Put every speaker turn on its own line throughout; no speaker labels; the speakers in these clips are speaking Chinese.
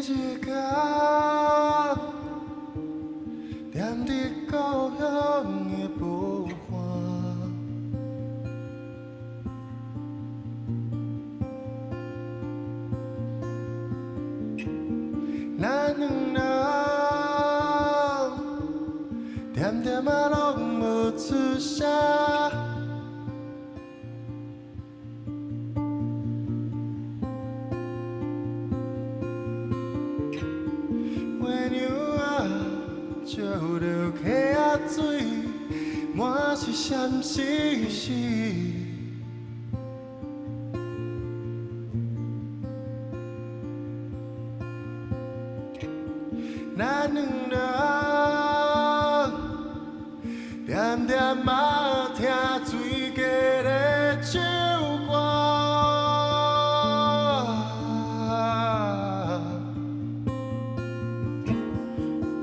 一天，踮伫故乡的无岸，咱两人点点啊拢无出声。月娘啊，照着溪仔水，满是闪烁烁。咱两人点点啊听水家咧唱歌。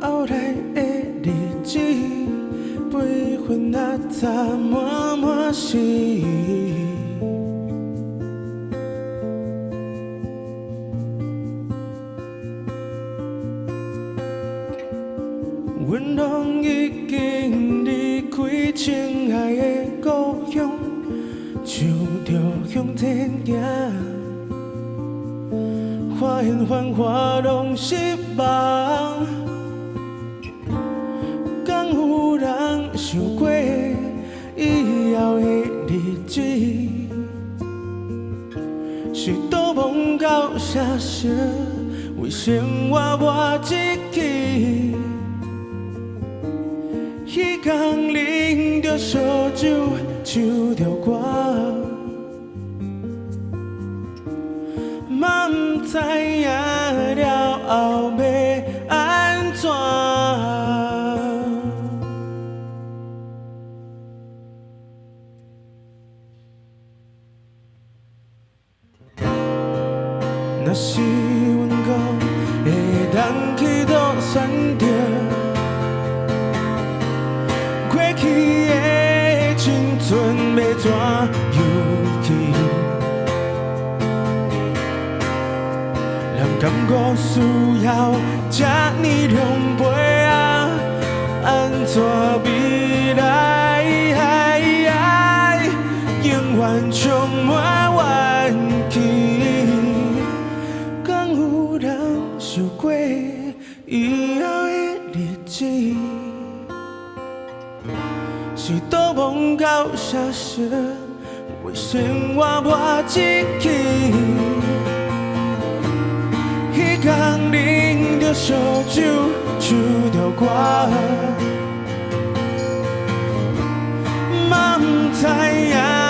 后来的日子，悲欢啊插满满是。阮拢已经离开亲爱的故乡，像着向前行，花现繁华拢失望。敢有人想过以后的日子，是倒梦到啥时？为生活磨一支。彼天啉着烧酒，唱着歌，嘛不知影了后要安怎。若是阮讲会当去倒选择。过去的青春要怎游去？人甘故需要这呢两杯啊？安怎未来？永远充满怨气。敢有人想过以后的日子？是倒梦到啥时？为生活磨一支。彼天啉着烧酒，唱着歌，嘛不知影。